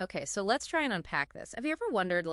Okay, so let's try and unpack this. Have you ever wondered,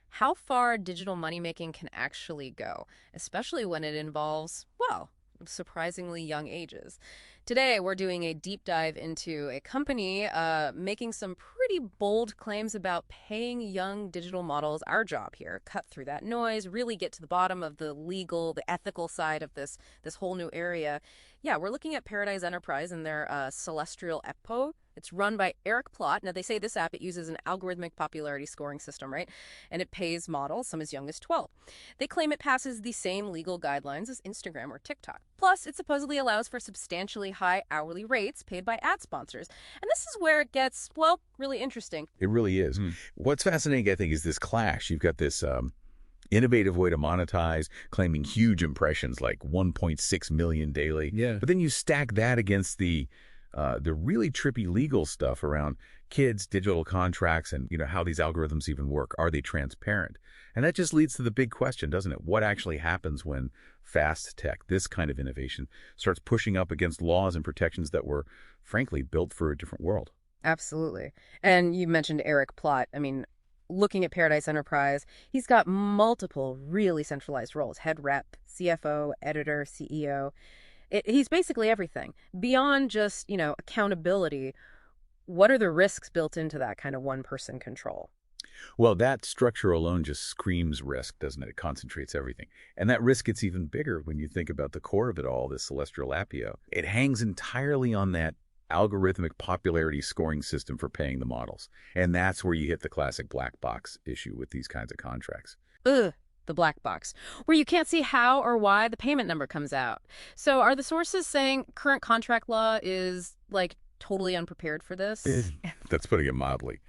how far digital money making can actually go, especially when it involves, well, surprisingly young ages? Today, we're doing a deep dive into a company making some pretty bold claims about paying young digital models our job here, cut through that noise, really get to the bottom of the legal, the ethical side of this whole new area. Yeah, we're looking at Paradize Enterprise and their Celestrial Epo. It's run by Eric Plott. Now, they say this app, it uses an algorithmic popularity scoring system, right? And it pays models, some as young as 12. They claim it passes the same legal guidelines as Instagram or TikTok. Plus, it supposedly allows for substantially high hourly rates paid by ad sponsors. And this is where it gets, well, really interesting. It really is. What's fascinating, I think, is this clash. You've got this innovative way to monetize, claiming huge impressions like 1.6 million daily. Yeah. But then you stack that against the really trippy legal stuff around kids, digital contracts, and how these algorithms even work. Are they transparent? And that just leads to the big question, doesn't it? What actually happens when fast tech, this kind of innovation, starts pushing up against laws and protections that were, frankly, built for a different world? Absolutely. And you mentioned Eric Plott. I mean, looking at Paradise Enterprise, he's got multiple really centralized roles: head rep, CFO, editor, CEO. He's basically everything. Beyond just, accountability, what are the risks built into that kind of one-person control? Well, that structure alone just screams risk, doesn't it? It concentrates everything. And that risk gets even bigger when you think about the core of it all, this Celestial Appio. It hangs entirely on that algorithmic popularity scoring system for paying the models. And that's where you hit the classic black box issue with these kinds of contracts. Ugh, the black box, where you can't see how or why the payment number comes out. So are the sources saying current contract law is, totally unprepared for this? That's putting it mildly.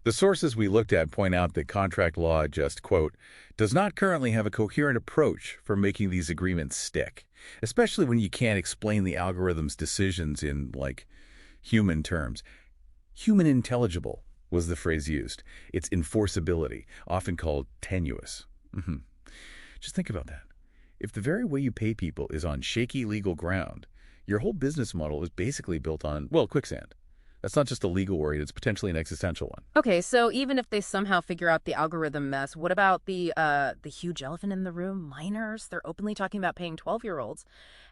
The sources we looked at point out that contract law just, quote, does not currently have a coherent approach for making these agreements stick, especially when you can't explain the algorithm's decisions in, human terms. Human intelligible was the phrase used. Its enforceability, often called tenuous. Just think about that. If the very way you pay people is on shaky legal ground, your whole business model is basically built on, well, quicksand. That's not just a legal worry, it's potentially an existential one. Okay, so even if they somehow figure out the algorithm mess, what about the huge elephant in the room, minors? They're openly talking about paying 12-year-olds.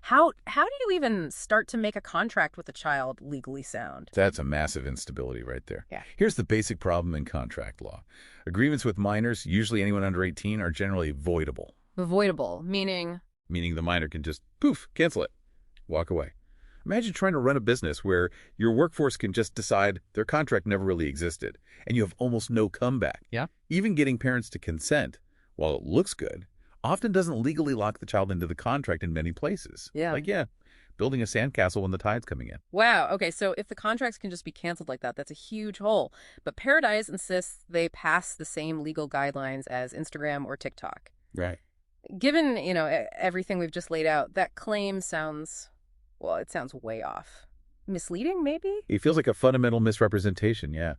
How do you even start to make a contract with a child legally sound? That's a massive instability right there. Yeah. Here's the basic problem in contract law. Agreements with minors, usually anyone under 18, are generally voidable. Avoidable, meaning? Meaning the minor can just, poof, cancel it, walk away. Imagine trying to run a business where your workforce can just decide their contract never really existed, and you have almost no comeback. Yeah. Even getting parents to consent, while it looks good, often doesn't legally lock the child into the contract in many places. Yeah. Building a sandcastle when the tide's coming in. Wow, okay, so if the contracts can just be canceled like that, that's a huge hole. But Paradise insists they pass the same legal guidelines as Instagram or TikTok. Right. Given, everything we've just laid out, that claim sounds... well, it sounds way off. Misleading, maybe? It feels like a fundamental misrepresentation, yeah.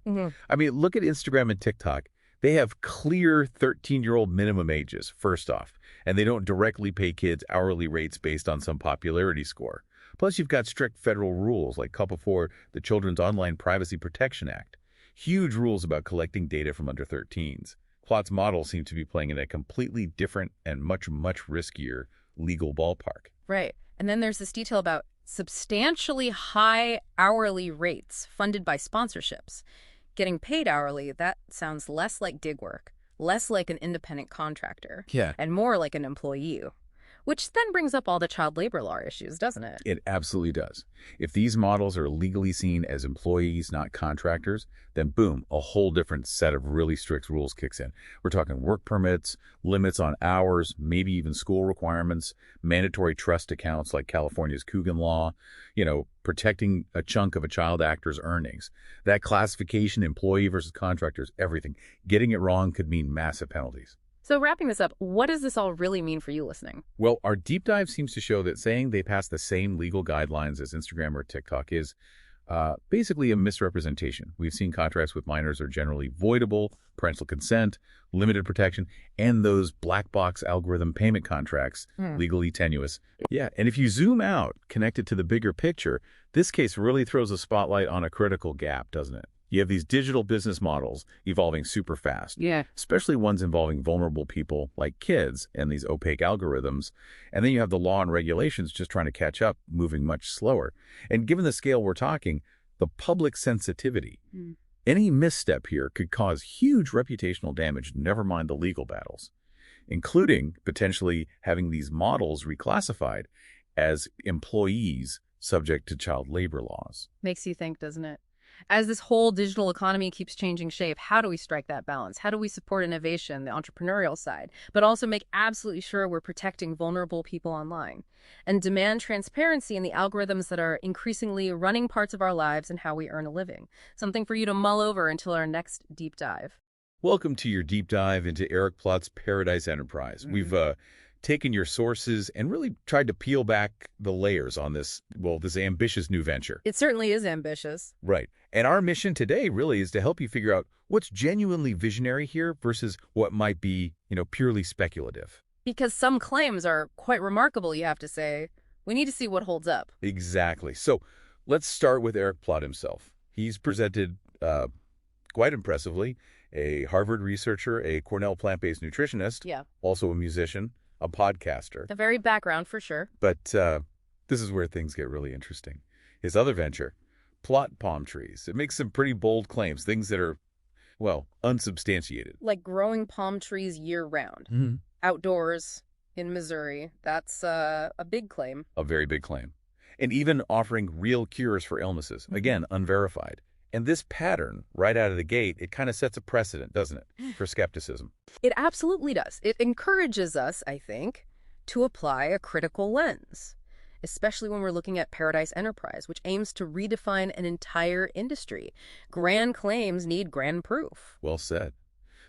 I mean, look at Instagram and TikTok. They have clear 13-year-old minimum ages, first off, and they don't directly pay kids hourly rates based on some popularity score. Plus, you've got strict federal rules, like call before the Children's Online Privacy Protection Act. Huge rules about collecting data from under 13s. Plott's model seems to be playing in a completely different and much, much riskier legal ballpark. Right. And then there's this detail about substantially high hourly rates funded by sponsorships. Getting paid hourly, that sounds less like gig work, less like an independent contractor, Yeah. and more like an employee. Which then brings up all the child labor law issues, doesn't it? It absolutely does. If these models are legally seen as employees, not contractors, then boom, a whole different set of really strict rules kicks in. We're talking work permits, limits on hours, maybe even school requirements, mandatory trust accounts like California's Coogan law, protecting a chunk of a child actor's earnings. That classification, employee versus contractors, everything. Getting it wrong could mean massive penalties. So wrapping this up, what does this all really mean for you listening? Well, our deep dive seems to show that saying they pass the same legal guidelines as Instagram or TikTok is basically a misrepresentation. We've seen contracts with minors are generally voidable, parental consent, limited protection, and those black box algorithm payment contracts, legally tenuous. Yeah, and if you zoom out, connect it to the bigger picture, this case really throws a spotlight on a critical gap, doesn't it? You have these digital business models evolving super fast, Yeah. especially ones involving vulnerable people like kids and these opaque algorithms. And then you have the law and regulations just trying to catch up, moving much slower. And given the scale we're talking, the public sensitivity, any misstep here could cause huge reputational damage, never mind the legal battles, including potentially having these models reclassified as employees subject to child labor laws. Makes you think, doesn't it? As this whole digital economy keeps changing shape, how do we strike that balance? How do we support innovation, the entrepreneurial side, but also make absolutely sure we're protecting vulnerable people online and demand transparency in the algorithms that are increasingly running parts of our lives and how we earn a living? Something for you to mull over until our next deep dive. Welcome to your deep dive into Eric Plott's Paradize Enterprise. We've taken your sources and really tried to peel back the layers on this ambitious new venture. It certainly is ambitious. Right. And our mission today really is to help you figure out what's genuinely visionary here versus what might be, purely speculative. Because some claims are quite remarkable, you have to say. We need to see what holds up. Exactly. So let's start with Eric Plott himself. He's presented quite impressively, a Harvard researcher, a Cornell plant-based nutritionist, also a musician, a podcaster. The very background, for sure. But this is where things get really interesting. His other venture, Plott Palm Trees. It makes some pretty bold claims, things that are, unsubstantiated. Like growing palm trees year-round. Outdoors, in Missouri. That's a big claim. A very big claim. And even offering real cures for illnesses. Again, unverified. And this pattern, right out of the gate, it kind of sets a precedent, doesn't it, for skepticism? It absolutely does. It encourages us, I think, to apply a critical lens, especially when we're looking at Paradize Enterprise, which aims to redefine an entire industry. Grand claims need grand proof. Well said.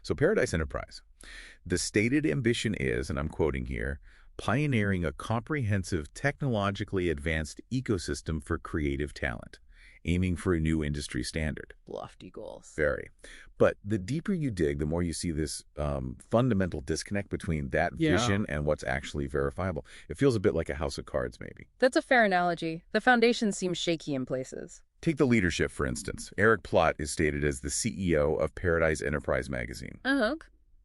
So Paradize Enterprise, the stated ambition is, and I'm quoting here, pioneering a comprehensive, technologically advanced ecosystem for creative talent, aiming for a new industry standard. Lofty goals. Very. But the deeper you dig, the more you see this fundamental disconnect between that vision and what's actually verifiable. It feels a bit like a house of cards, maybe. That's a fair analogy. The foundation seems shaky in places. Take the leadership, for instance. Eric Plott is stated as the CEO of Paradize Enterprise magazine.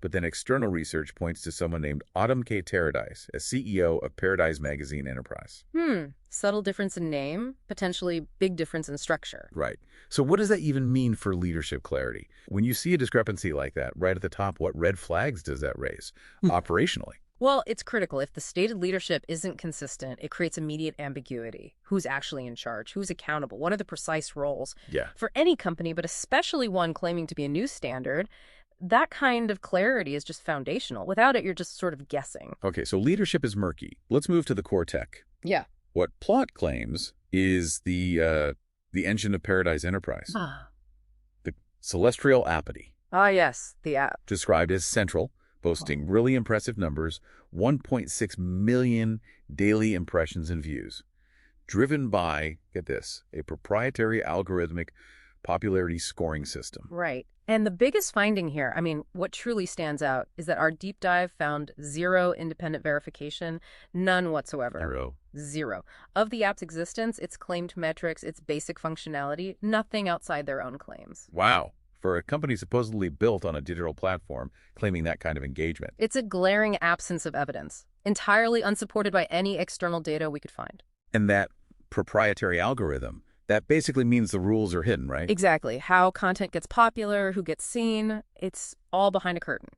But then external research points to someone named Autumn K. Paradise as CEO of Paradize Magazine Enterprise. Subtle difference in name, potentially big difference in structure. Right. So what does that even mean for leadership clarity? When you see a discrepancy like that right at the top, what red flags does that raise operationally? Well, it's critical. If the stated leadership isn't consistent, it creates immediate ambiguity. Who's actually in charge? Who's accountable? What are the precise roles? For any company, but especially one claiming to be a new standard, that kind of clarity is just foundational. Without it, you're just sort of guessing. Okay, so leadership is murky. Let's move to the core tech. What Plott claims is the engine of Paradize Enterprise. The Celestrial appity. Yes, the app. Described as central, boasting really impressive numbers, 1.6 million daily impressions and views. Driven by, get this, a proprietary algorithmic popularity scoring system. Right. And the biggest finding here, what truly stands out, is that our deep dive found zero independent verification, none whatsoever. Zero. Of the app's existence, its claimed metrics, its basic functionality, nothing outside their own claims. Wow. For a company supposedly built on a digital platform claiming that kind of engagement. It's a glaring absence of evidence, entirely unsupported by any external data we could find. And that proprietary algorithm, that basically means the rules are hidden, right? Exactly. How content gets popular, who gets seen, it's all behind a curtain,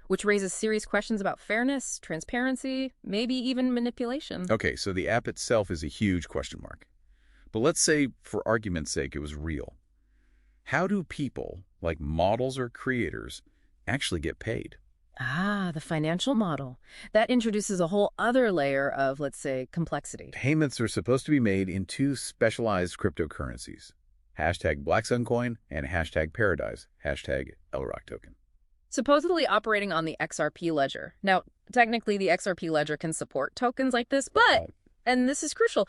which raises serious questions about fairness, transparency, maybe even manipulation. Okay, so the app itself is a huge question mark. But let's say, for argument's sake, it was real. How do people, like models or creators, actually get paid? The financial model. That introduces a whole other layer of, let's say, complexity. Payments are supposed to be made in two specialized cryptocurrencies. #BlackSunCoin and #Paradize, #LRock token. Supposedly operating on the XRP ledger. Now, technically the XRP ledger can support tokens like this, but, and this is crucial,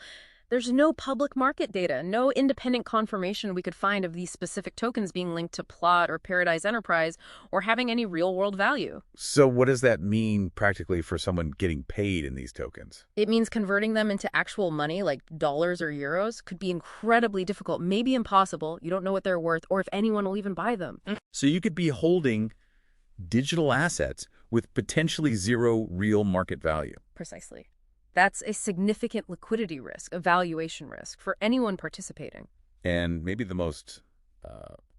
There's no public market data, no independent confirmation we could find of these specific tokens being linked to Plot or Paradize Enterprise or having any real-world value. So what does that mean practically for someone getting paid in these tokens? It means converting them into actual money, like dollars or euros, could be incredibly difficult, maybe impossible. You don't know what they're worth or if anyone will even buy them. So you could be holding digital assets with potentially zero real market value. Precisely. That's a significant liquidity risk, a valuation risk for anyone participating. And maybe the most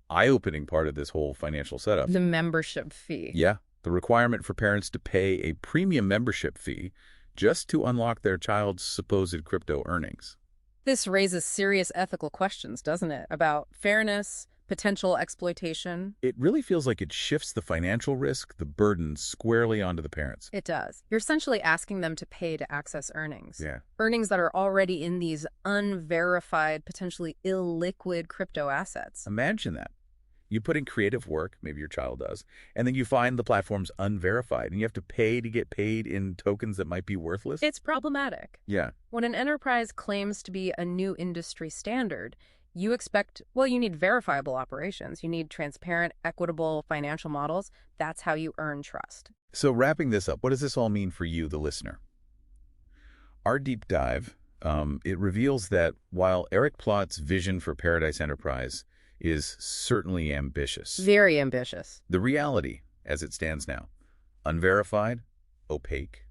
eye-opening part of this whole financial setup. The membership fee. Yeah, the requirement for parents to pay a premium membership fee just to unlock their child's supposed crypto earnings. This raises serious ethical questions, doesn't it? About fairness, potential exploitation. It really feels like it shifts the financial risk, the burden, squarely onto the parents. It does. You're essentially asking them to pay to access earnings. Yeah. Earnings that are already in these unverified, potentially illiquid crypto assets. Imagine that. You put in creative work, maybe your child does, and then you find the platform's unverified, and you have to pay to get paid in tokens that might be worthless? It's problematic. Yeah. When an enterprise claims to be a new industry standard, you expect, well, you need verifiable operations. You need transparent, equitable financial models. That's how you earn trust. So wrapping this up, what does this all mean for you, the listener? Our deep dive, it reveals that while Eric Plott's vision for Paradize Enterprise is certainly ambitious, Very ambitious. the reality, as it stands now, unverified, opaque,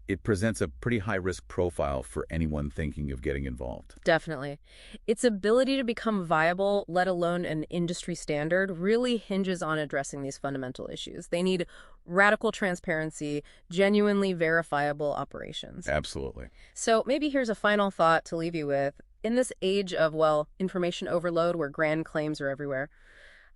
it presents a pretty high-risk profile for anyone thinking of getting involved. Definitely. Its ability to become viable, let alone an industry standard, really hinges on addressing these fundamental issues. They need radical transparency, genuinely verifiable operations. Absolutely. So maybe here's a final thought to leave you with. In this age of, well, information overload where grand claims are everywhere,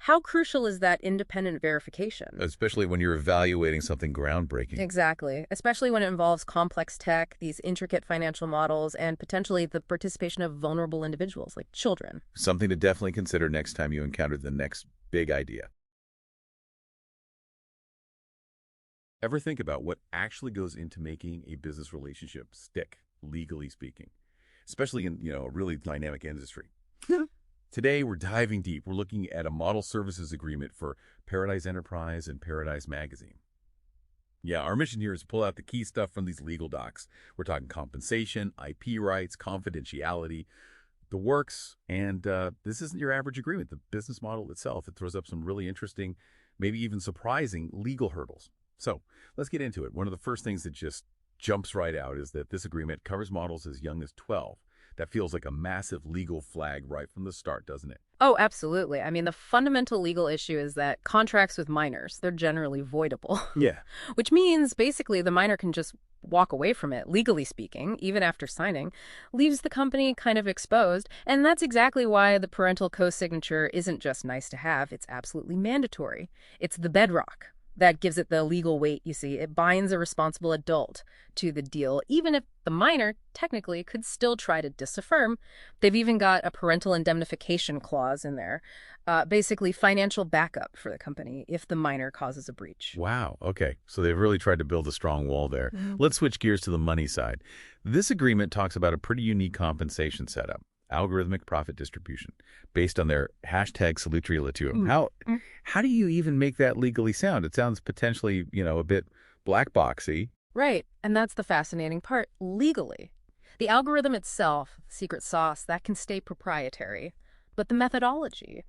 how crucial is that independent verification? Especially when you're evaluating something groundbreaking. Exactly. Especially when it involves complex tech, these intricate financial models, and potentially the participation of vulnerable individuals like children. Something to definitely consider next time you encounter the next big idea. Ever think about what actually goes into making a business relationship stick, legally speaking, especially in, a really dynamic industry? Today, we're diving deep. We're looking at a model services agreement for Paradize Enterprise and Paradize Magazine. Yeah, our mission here is to pull out the key stuff from these legal docs. We're talking compensation, IP rights, confidentiality, the works, and this isn't your average agreement. The business model itself, it throws up some really interesting, maybe even surprising legal hurdles. So let's get into it. One of the first things that just jumps right out is that this agreement covers models as young as 12. That feels like a massive legal flag right from the start, doesn't it? Oh, absolutely. I mean, the fundamental legal issue is that contracts with minors, they're generally voidable. Yeah. Which means basically the minor can just walk away from it, legally speaking, even after signing, leaves the company kind of exposed. And that's exactly why the parental co-signature isn't just nice to have, it's absolutely mandatory. It's the bedrock that gives it the legal weight, you see. It binds a responsible adult to the deal, even if the minor technically could still try to disaffirm. They've even got a parental indemnification clause in there, basically financial backup for the company if the minor causes a breach. Wow. Okay. So they've really tried to build a strong wall there. Let's switch gears to the money side. This agreement talks about a pretty unique compensation setup. Algorithmic profit distribution based on their hashtag Celestrial. How do you even make that legally sound? It sounds potentially, a bit black boxy. Right. And that's the fascinating part. Legally, the algorithm itself, secret sauce, that can stay proprietary. But the methodology,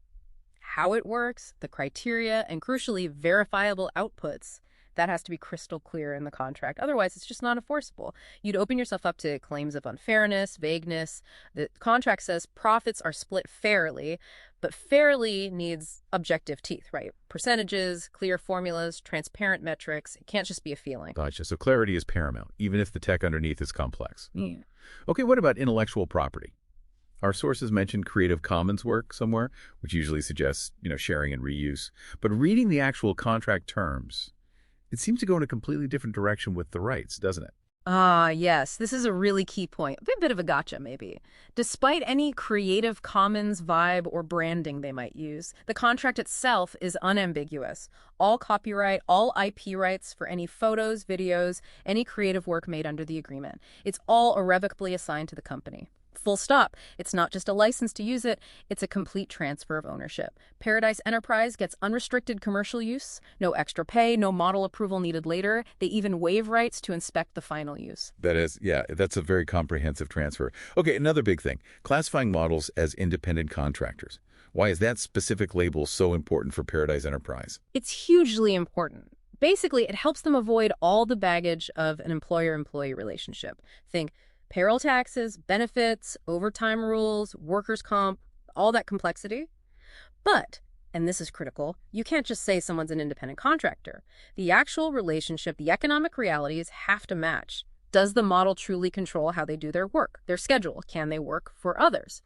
how it works, the criteria, and crucially, verifiable outputs, that has to be crystal clear in the contract. Otherwise, it's just not enforceable. You'd open yourself up to claims of unfairness, vagueness. The contract says profits are split fairly, but fairly needs objective teeth, right? Percentages, clear formulas, transparent metrics. It can't just be a feeling. Gotcha. So clarity is paramount, even if the tech underneath is complex. Yeah. Okay, what about intellectual property? Our sources mentioned Creative Commons work somewhere, which usually suggests, sharing and reuse. But reading the actual contract terms, it seems to go in a completely different direction with the rights, doesn't it? Ah, yes, this is a really key point. A bit of a gotcha, maybe. Despite any Creative Commons vibe or branding they might use, the contract itself is unambiguous. All copyright, all IP rights for any photos, videos, any creative work made under the agreement. It's all irrevocably assigned to the company. Full stop. It's not just a license to use it, it's a complete transfer of ownership. Paradize Enterprise gets unrestricted commercial use, no extra pay, no model approval needed later. They even waive rights to inspect the final use. That is, yeah, that's a very comprehensive transfer. Okay, another big thing, classifying models as independent contractors. Why is that specific label so important for Paradize Enterprise? It's hugely important. Basically, it helps them avoid all the baggage of an employer-employee relationship. Think payroll taxes, benefits, overtime rules, workers' comp, all that complexity. But, and this is critical, you can't just say someone's an independent contractor. The actual relationship, the economic realities have to match. Does the model truly control how they do their work, their schedule? Can they work for others?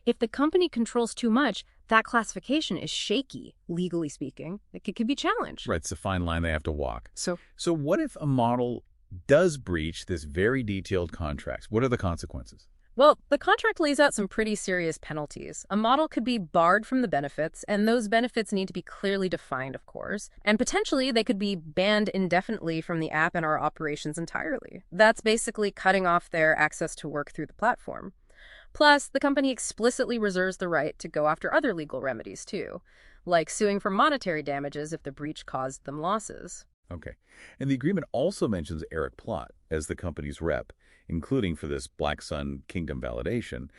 If the company controls too much, that classification is shaky, legally speaking. It could be challenged. Right, it's a fine line they have to walk. So what if a model does breach this very detailed contract? What are the consequences? well, the contract lays out some pretty serious penalties. A model could be barred from the benefits, and those benefits need to be clearly defined, of course. And potentially, they could be banned indefinitely from the app and our operations entirely. That's basically cutting off their access to work through the platform. Plus, the company explicitly reserves the right to go after other legal remedies, too, like suing for monetary damages if the breach caused them losses. Okay. And the agreement also mentions Eric Plott as the company's rep, including for this Black Sun Kingdom validation.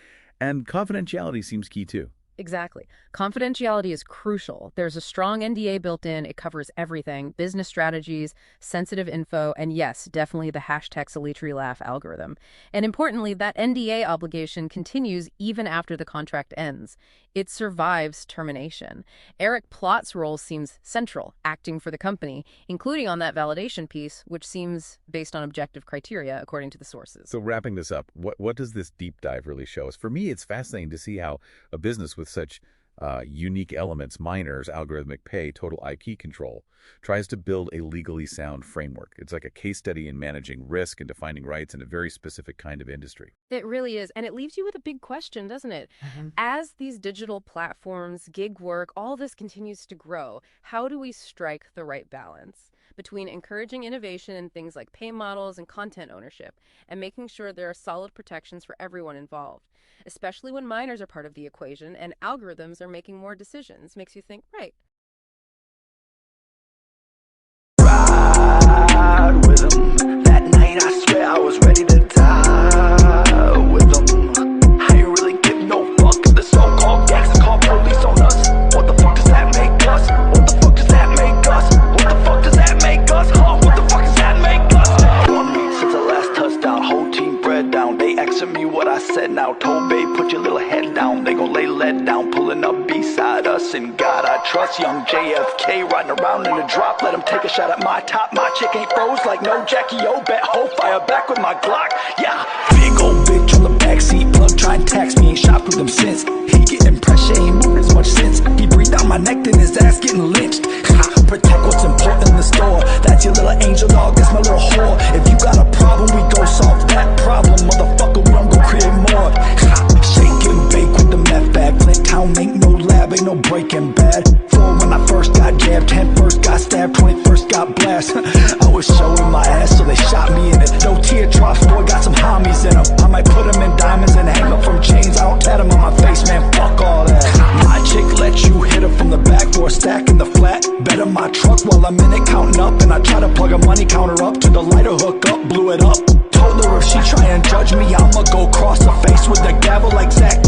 And confidentiality seems key, too. Exactly. Confidentiality is crucial. There's a strong NDA built in. It covers everything, business strategies, sensitive info, and yes, definitely the hashtag Celestrial algorithm. And importantly, that NDA obligation continues even after the contract ends. It survives termination. Eric Plott's role seems central, acting for the company, including on that validation piece, which seems based on objective criteria, according to the sources. So wrapping this up, what does this deep dive really show us? For me, it's fascinating to see how a business with such unique elements, miners, algorithmic pay, total IP control, tries to build a legally sound framework. It's like a case study in managing risk and defining rights in a very specific kind of industry. It really is. And it leaves you with a big question, doesn't it? As these digital platforms, gig work, all this continues to grow, how do we strike the right balance between encouraging innovation in things like pay models and content ownership and making sure there are solid protections for everyone involved, especially when miners are part of the equation and algorithms are making more decisions? Makes you think, right. Ride with 'em. That night I swear I was ready to die with 'em. I ain't really give no fuck if the so-called gangs call police on us. What the fuck does that make us? What the fuck does that make us? What the fuck does that make us? Huh? What the fuck does that make us? 1 beat since the last touchdown, whole team bread down. They asking me what I said now. Told babe, put your little head down. They gon' lay lead down, pulling up beside us. And God I trust, young JFK riding around in the drop. Let him take a shot at my top. My chick ain't froze like no Jackie O. Bet hope fire back with my Glock. Yeah, big old bitch on the backseat. Plug try and tax me, ain't shot with them since. He getting pressure, ain't moving as much sense. He breathed out my neck, then his ass getting lynched. Ha, protect what's important in the store. That's your little angel dog, that's my little whore. If you got a problem, we go solve that problem. Motherfucker, we don't go create more. Ha, shake and bake with the meth bag. Flint Town ain't no lab, ain't no Breaking Bad. 4 when I first got jabbed, 10 first got stabbed, 21st got blasted. I was showing my ass, so they shot me in it. No teardrops, boy, got some homies in them. I might put them in diamonds and hang up from chains. I don't tat them on my face, man, fuck all that. My chick let you hit her from the back for a stack in the flat. Bet on my truck while I'm in it counting up. And I try to plug a money counter up to the lighter hook up, blew it up. Told her if she try and judge me, I'ma go cross her face with the gavel like Zach